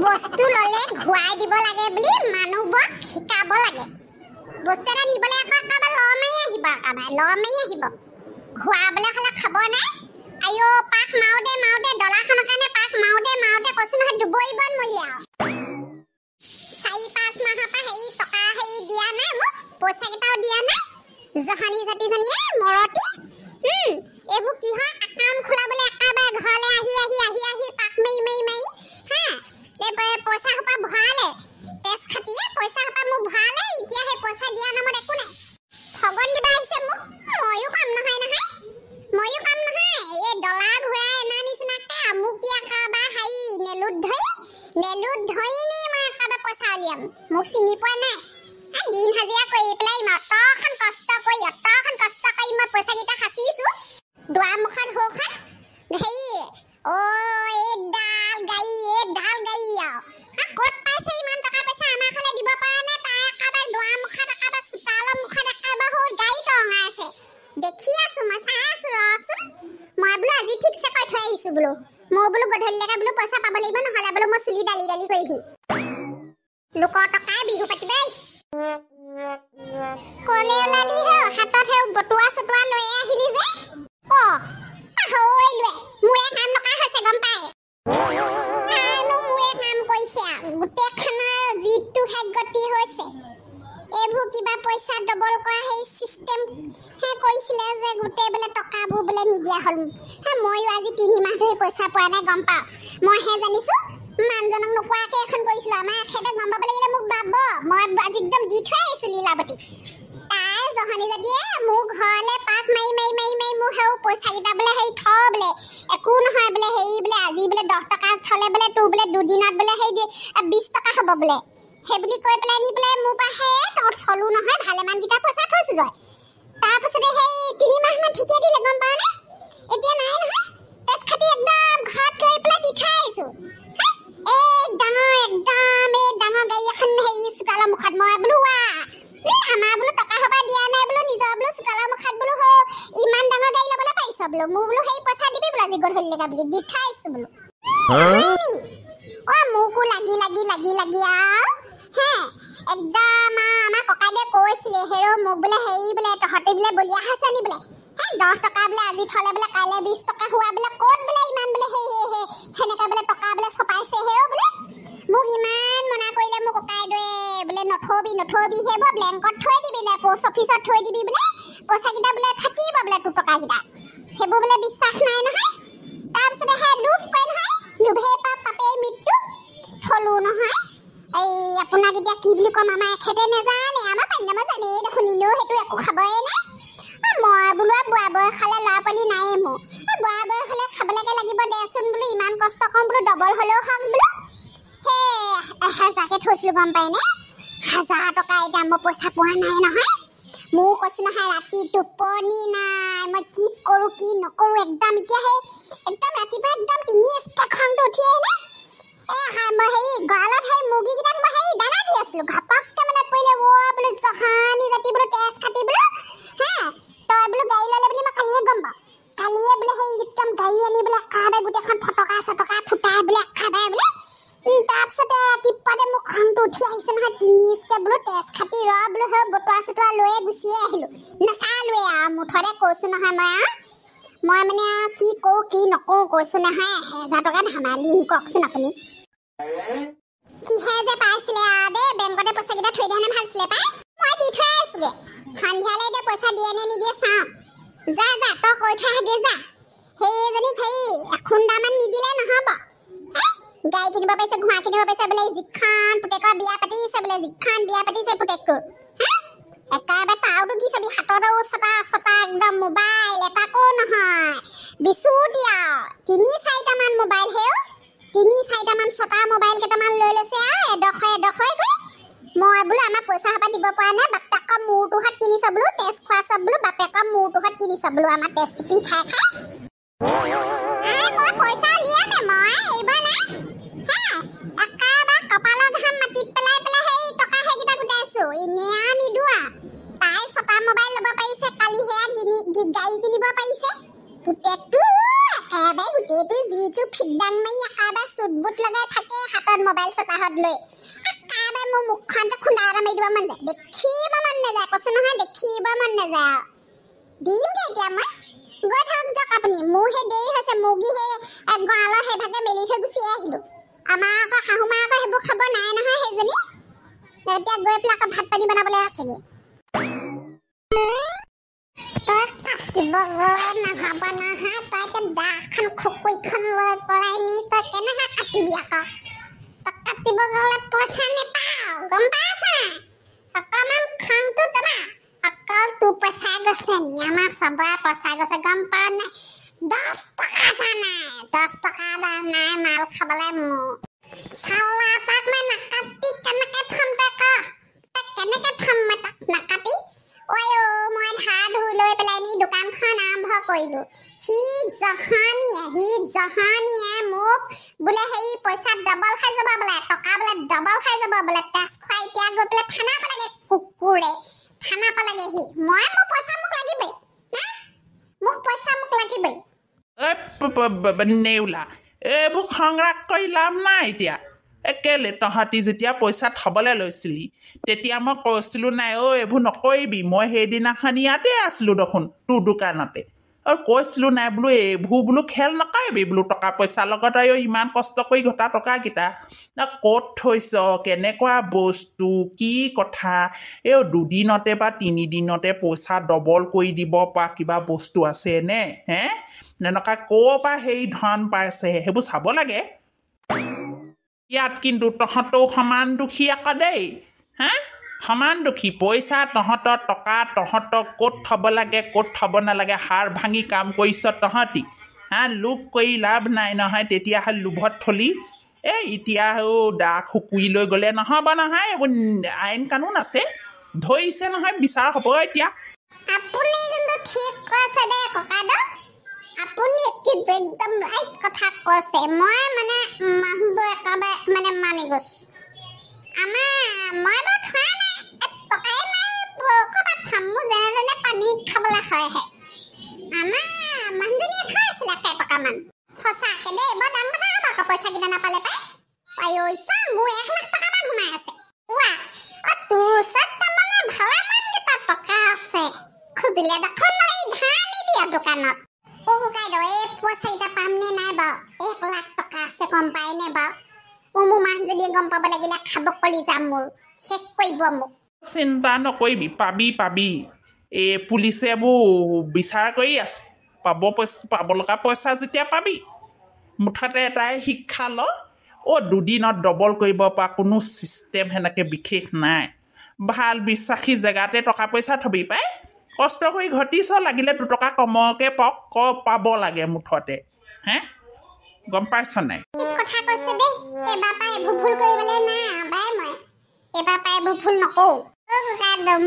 বস্তু ললে ঘুৱাই দিব লাগে বুলি মানুহক শিকাব লাগে বস্তু এটা নিবলে একাবাৰ লমাই আহিব ঘুৱাবলে খালে খাব নাই আইও পাক মাউতে ডলাখনৰ কাৰণে পাক মাউতে কৈছো নহয় দুবইবন মইয়া 4-5 মাহৰ পৰা হেই টকা হেই দিয়া নাই মোক পইচা কেটাও দিয়া নাই জহানি জাতিজনিয়ে মৰতি এবু কি হয় একাউন্ট খোলাবলে একাবাৰ ঘৰলে আহি পাক মাই হা এ পইচা হপা ভৰালে তেজ খাটিয়ে পইচা হপা মোক ভৰালে এতিয়া হে পইচা দিয়া নামত একো নাই ঠগন দিবা আহিছে মোক ময়ো কাম নহয় এই ডলা ঘুৰাই এনা নিচিনাকে আমুকিয়া খাবা হাই নেলুত ধই নি মই খাবা পইচা উলিয়াম মোক চিনি পোৱা নাই দিন হাজিৰা কৰি পেলাই অতখন কষ্ট কৰি মই পইচা কেইটা খাচিছো দুৱাৰ মুখত হোখন হেই ও এ ডাল গাই ক'ত পাইছে ইমান টকা পইচা আমাৰ খালে দিব পাৰা নাই তাই একাবাৰ দুৱাৰ মুখত একাবাৰ চোতালৰ মুখত একাবাৰ হৈ গাড়ী টঙা আছে দেখি আছো মই চাই আছো ৰচোন মই বোলো আজি ঠিকছে কৈ থৈ আহিছো বোলো মই বোলো গধূলিলৈকে বোলো পইচা পাব লাগিব নহ'লে বোলো মই চুলি ডালি কৰিবি লোকৰ টকাই বিহু পাতিবা কলে ওলালি হে হাতত হে বটুৱা চটুৱা লৈ আহিলি যে হৈলুৱে মোৰে কাম নকা হৈছে গম পায় মোৰে কাম কৰিছে গোটেই খানা জিতটো হেক গতি হৈছে এবু কিবা পইচা ডবল কৰা সেই সিস্টেম হে কৈছিলে যে গোটেই বলে টকাবোৰ বলে নিদিয়া হল মইও আজি 3 মাহ ধৰি পইচা পোৱা নাই গম পাও মই হে জানিছো মানজনক নোকোৱাকে এখন কৰিছিলো আমাৰ খেতে গম পাব লাগিলে মোক বাব মই আজি একদম দি থৈ আহিছো লীলাৱতী তাই জহানি যদিয়ে মোক ঘৰলে পাক মাই মোৰ হেও পইচা কেইটা বোলে সেই থ বোলে একো নহয় বোলে হেই বোলে আজি বোলে 10 টকা থলে বোলে তোৰ বোলে দুদিনত বোলে সেই 20 টকা হ'ব বোলে সেই বুলি কৈ পেলাই নি বোলে মোৰ পা হে তত থলু নহয় ভালেমান গিটা পইচা থৈছো গয় তাৰ পাছতে সেই 3 মাহ মান ঠিকে দিলে গম পাও নে এতিয়া নাই নহয় তেজ খাটি একদম ঘাট গৈ পেলাই দি থৈ আহিছো ডাঙৰ গাড়ী এখন হেই চোতালৰ মুখত মই বোলো আমাৰ বোলো টকা হবা দিয়া নাই বোলো নিজৰ বোলো চোতালৰ মুখত বোলো ইমান ডাঙৰ গাড়ী ল'বলৈ পাইছ বোলো মোৰ বোলো সেই পইচা দিবি বোলো আজি গধূলিলৈকে বুলি দি থৈ আহিছো বোলো মোকো লাগি হে একদম আমাৰ ককাইদে কৈছিলে হেৰো মোক বোলে হেৰি বোলে তহঁতে বোলে বলিয়া হৈছে নি বোলে 10 টকা বোলে আজি থলে বোলে কাইলে 20 টকা হোৱা বোলে ক'ত বোলে ইমান বোলে হেনেকা বোলে টকা বোলে ছপাইছে হেও বোলে মোক ইমান মনা কৰিলে মোক ককাইদে বোলে নথবি হেব ব্লেংকত থৈ দিবি বোলে পোষ্ট অফিচত থৈ দিবি বোলে পইচা কিটা বোলে থাকিব বোলে তোৰ টকা কিটা হেবো বোলে বিশ্বাস নাই নহয় তাৰপিছতে হে লোভ কয় নহয় লোভে পাপে মৃত্যু থলু নহয় এই আপোনাক এতিয়া কি বুলি কম আমাৰ খেতে নেজানে আমাৰ পান্ডামা জানে দেখোন ইনো হেতু একো খাবই নাই মই বোলো বুৱা বয় খালে লা পালি নাই মো বুৱা বয় হলে খাবলৈকে লাগিব দেচোন বোলো ইমান কষ্ট কম বোলো ডবল হলেও হক বোলো হে 1000কে থৈছিলো গম পাই নে 1000 টকা এটা মই পইচা পোৱা নাই নহয় মো কৈছ নহয় ৰাতি টোপনি নাই মই কি কৰো কি নকৰো একদম এতিয়া হে একদম ৰাতিপুৱা একদম 3 স্কা খংটো উঠি আহিলে মই হেই গালত হেই মুগী কিটাক মই হেই দানা দি আছিলো ঘপককে মানে পইলে বোলো জহানি জাতি বোলো তেজ খাটি বোলো তই বোলো গাড়ী ললে বুলি মই কালিয়ে গম পাওঁ কালিয়ে বোলে সেই একদম গাড়ী আনি বোলে খাবে গোটেইখন ফটকা চটকা ফুটাই বোলে খাবে বোলে তাৰপিছতে ৰাতিপুৱাতে মোক খংটো উঠি আহিছে নহয় 3 স্কা বোলো তেজ খাটি বোলো হে বটুৱা চটুৱা লৈয়ে গুচিয়ে আহিলো নাচালোৱে মুঠতে কৈছো নহয় মই মানে কি কৰো কি নকৰো কৈছো নহয় 1000 টকা ধামালি নি ককচোন আপুনি কি হে যে পাইছিলে দে বেংকতে পইচা কিটা থৈ দেনে ভালছিলে পাই মই দি থৈ আছোগে সন্ধিয়ালে দে পইচা দিয়ে নে নিদিয়ে চাও যা তই কৈ থৈ আগে যা সেইজনী এখুন্দামান নিদিলে নহব গাই কিনিব পাইছে ঘোঁৰা কিনিব পাইছে বোলে জিখান পুতেকৰ বিয়া পাতিছে বোলে জিখান বিয়া পাতিছে পুতেকটোৰ একেবাৰে তাওটো কি চাবি হাতত ছটা একদম মোবাইল এটাকো নহয় বিচুতিয়া 3-4টা মান মোবাইল হেও 3-4টা মান ছটা মোবাইল কেইটামান লৈ লৈছে এডখয় গৈ মই বোলো আমাৰ পইচা হবা দিব পৰা নাই বাপেকৰ মূৰটো হাত কিনিছ বোলো তেজ খোৱা সব বোলো বাপেকৰ মূৰটো হাত কিনিছ বোলো আমাৰ তেজ চুপি খাই মই পইচা লিয়ামে মই এইবাৰ নাই একেবাৰে কপালৰ ঘাম মাটিত পেলাই সেই টকা সেইকেইটা গোটাইছো এনেয়া নিদোৱা তাই ছটা মোবাইল ল'ব পাৰিছে কালি হেয়া গাড়ী কিনিব পাৰিছে পুতেকটো একেবাৰে গোটেইটো যিটো ফিটডাং মাৰি একেবাৰে চুটবুট লগাই থাকে হাতত মোবাইল চকাহত লৈ কাবে মোৰ মুখখনতে খুন্দা এটা মাৰি দিব মন যায় দেখিব মন নাযায় কৈছো নহয় দেখিব মন নাযায় দিম এতিয়া মই গৈ থাকক যাওক আপুনি মোৰ সেই দেৰি হৈছে মুৰ্গী সেই গঁৰালৰ সেইভাগে মেলি থৈ গুচি আহিলো আমাৰ আকৌ শাহুমা আকৌ সেইবোৰ খাব নাই নহয় সেইজনী এতিয়া গৈ পেলাই আকৌ ভাত পানী বনাবলৈ আছেগে তই কাটিব গ'লে নহ'ব নহয় তই এতিয়া দাখন খুকুৰিখন লৈ পেলাই নি তই কেনেকৈ কাটিবি আকৌ তই কাটিব গ'লে পইচা নেপাওঁ গম পাইছা অকণমান খংটো দবা অকল তোৰ পইচাই গৈছে নি আমাৰ চবৰে পইচা গৈছে গম পাৱ নাই 10 টকা এটা নাই 10 টকা এটা নাই মাল খাবলৈ মোৰ চালা তাক মই নাকাটি কেনেকৈ থ'ম তই ক তই কেনেকৈ থ'ম মই তাক নাকাটি ঐ মই ধাৰ ধুই লৈ পেলাই নি দোকানখন আৰম্ভ কৰিলোঁ সি জহানীয়ে মোক বোলে হেৰি পইচা ডবল খাই যাব বোলে টকা বোলে ডবল খাই যাব বোলে তেজ খুৱাই এতিয়া গৈ পেলাই থানা পালেগে কুকুৰে থানা পালেগে সি মই মোৰ পইচা মোক লাগিবই মোক পইচা মোক লাগিবই নেউলা এইবোৰ সংগ্ৰাস কৰি লাভ নাই এতিয়া কেলে তহঁতি যেতিয়া পইচা থ'বলৈ লৈছিলি তেতিয়া মই কৈছিলোঁ নাই এইবোৰ নকৰিবি মই সেইদিনাখন ইয়াতে আছিলোঁ দেখোন তোৰ দোকানতে আৰু কৈছিলোঁ নাই বোলো এইবোৰ বোলো খেল নকৰিবি বোলো টকা পইচাৰ লগত আৰু ইমান কষ্ট কৰি ঘটা টকাকেইটা ক'ত থৈছ কেনেকুৱা বস্তু কি কথা দুদিনতে বা 3 দিনতে পইচা ডবল কৰি দিব পৰা কিবা বস্তু আছে নে এনেকুৱা ক'ৰ পৰা সেই ধন পাইছে সেইবোৰ চাব লাগে ইয়াত কিন্তু তহঁতও সমান দুখী আকৌ দেই সমান দুখী পইচা তহঁতৰ টকা তহঁতক ক'ত থ'ব লাগে ক'ত থ'ব নালাগে হাৰ ভাঙি কাম কৰিছ তহঁতি লোভ কৰি লাভ নাই নহয় তেতিয়াহ'লে লোভত থলি এতিয়া দা খুকুৰি লৈ গ'লে নহ'ব নহয় এইবোৰ আইন কানুন আছে ধৰিছে নহয় বিচাৰ হ'ব এতিয়া আপুনি কিন্তু ঠিক কৈছে দেই ককাইদেউ আপুনি একদম ৰাইট কথা কৈছে মই মানে মানুহটো একেবাৰে মানে মানি গৈছোঁ মই বাৰু থোৱা নাই টকাই নাই ক'ৰবাত থ'ম মোৰ যেনে পানী খাবলৈ হয়হে আমাৰ মানুহজনীয়ে থৈ আছিলে কেইটকামান সঁচাকৈ দেই বৰ দাম কথা হ'ব আকৌ পইচাকেইটা নাপালে পাই মোৰ 1 লাখ টকামান সোমাই আছে তোৰ ওচৰত তাৰমানে ভালেমানকেইটা টকা আছে খুজিলে দেখোন ধাৰ নিদিয়া দোকানত ককাইদেউ এই পইচাকেইটা পামনে নাই বাৰু 1 লাখ টকা আছে গম পায়নে বাৰু মোৰ মানুহজনীয়ে গম পাব লাগিলে খাব কলি যাম মোৰ শেষ কৰিব মোক চিন্তা নকৰিবি পাবি পুলিচে এইবোৰ বিচাৰ কৰি আছে পাব লগা পইচা যেতিয়া পাবি মুঠতে এটাই শিক্ষা ল দুদিনত ডবল কৰিব পৰা কোনো ছিষ্টেম সেনেকৈ বিশেষ নাই ভাল বিশ্বাসী জেগাতে টকা পইচা থবি পাই কষ্ট কৰি ঘটিছ লাগিলে 2 টকা কমকৈ পাব লাগে মুঠতে গম পাইছ নাই কথা কৈছে দেই এবাৰ পাই এইবোৰ ভুল কৰিবলৈ নাই বাই মই এবাৰ পাই এইবোৰ ভুল নকৰোঁ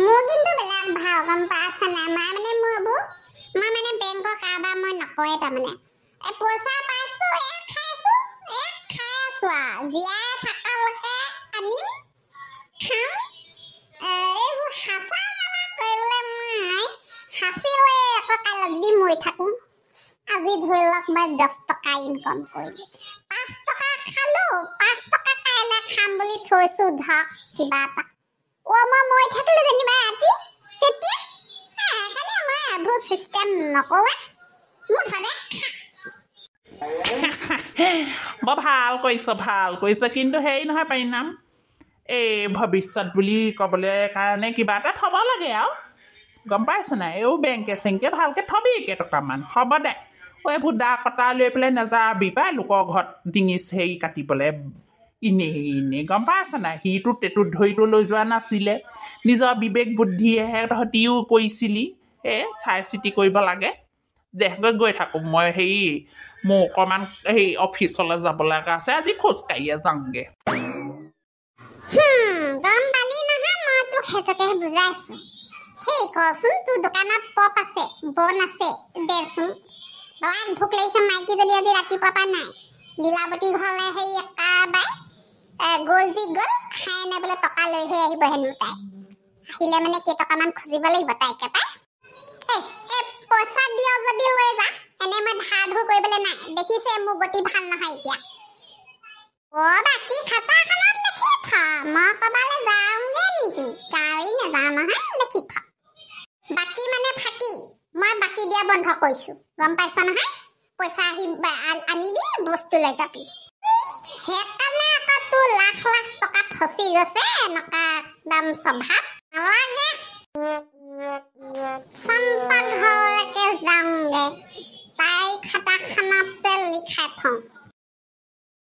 মোৰ কিন্তু বেলেগ ভাল গম পাইছ নাই মই মানে বেংকৰ কাৰোবাৰ মই নকৰোঁ তাৰমানে পইচা পাইছোঁ খাই আছোঁ জীয়াই থকালৈকে আনিম খাম এইবোৰ সাঁচা মেলা কৰিবলৈ মই সাঁচিলে আকৌ কাইলৈ যদি মৰি থাকোঁ আজি ধৰি লওক মই 10 টকা ইনকম কৰিলোঁ 5 টকা খালোঁ 5 টকা কাইলৈ খাম বুলি থৈছোঁ ধৰক কিবা এটা মই মৰি থাকিলোঁ যেনিবা ৰাতি তেতিয়া সেইকাৰণে মই এইবোৰ ছিষ্টেম নকৰোঁ মুঠতে বৰ ভাল কৰিছ কিন্তু হেৰি নহয় পাৰিনাম ভৱিষ্যত বুলি ক'বলৈ কাৰণে কিবা এটা থ'ব লাগে আৰু গম পাইছ নাই বেংকে চেংকে ভালকৈ থবি কেইটকামান হ'ব দে এইবোৰ দা কটা লৈ পেলাই নাযাবি পাই লোকৰ ঘৰত ডিঙি হেৰি কাটিবলৈ এনেই গম পাইছ নাই সিটো টেটুত ধৰিটো লৈ যোৱা নাছিলে নিজৰ বিবেক বুদ্ধিয়েহে তহঁতিও কৰিছিলি চাই চিতি কৰিব লাগে দে গৈ থাকোঁ মই মোৰ অকণমান অফিচলৈ যাব লগা আছে আজি খোজকাঢ়িয়ে যাওঁগৈ গম পালি নহয় মই তোক সেইটোকে বুজাইছোঁ সেই কচোন তোৰ দোকানত পপ আছে বন আছে দেচোন বৰ ভোক লাগিছে মাইকী যদি আজি ৰাতিপুৱা পৰা নাই লীলাৱতী ঘৰলৈ একেবাৰে গ'ল খাই আনে বোলে টকা লৈহে আহিব হেনো তাই আহিলে মানে কেইটকামান খুজিব লাগিব তাইকে পাই পইচা দিয় যদি লৈ যা এনে মই ধাৰ ধুৰ কৰিবলৈ নাই দেখিছে মোৰ গতি ভাল নহয় এতিয়া বাকী খাতাখনত লিখি থ মই ক'বালৈ যাওঁগে নেকি গাড়ী নাযাওঁ নহয় লিখি থ বাকী মানে ফাঁকি মই বাকী দিয়া বন্ধ কৰিছো গম পাইছ নহয় পইচা আনিবি বস্তু লৈ যাবি সেইকাৰণে আকৌ তোৰ লাখ লাখ টকা ফচি গৈছে এনেকুৱা একদম স্বভাৱ নালাগে চম্পা ঘৰলৈকে যাওঁগে তাই খাতাখনতে লিখাই থওঁ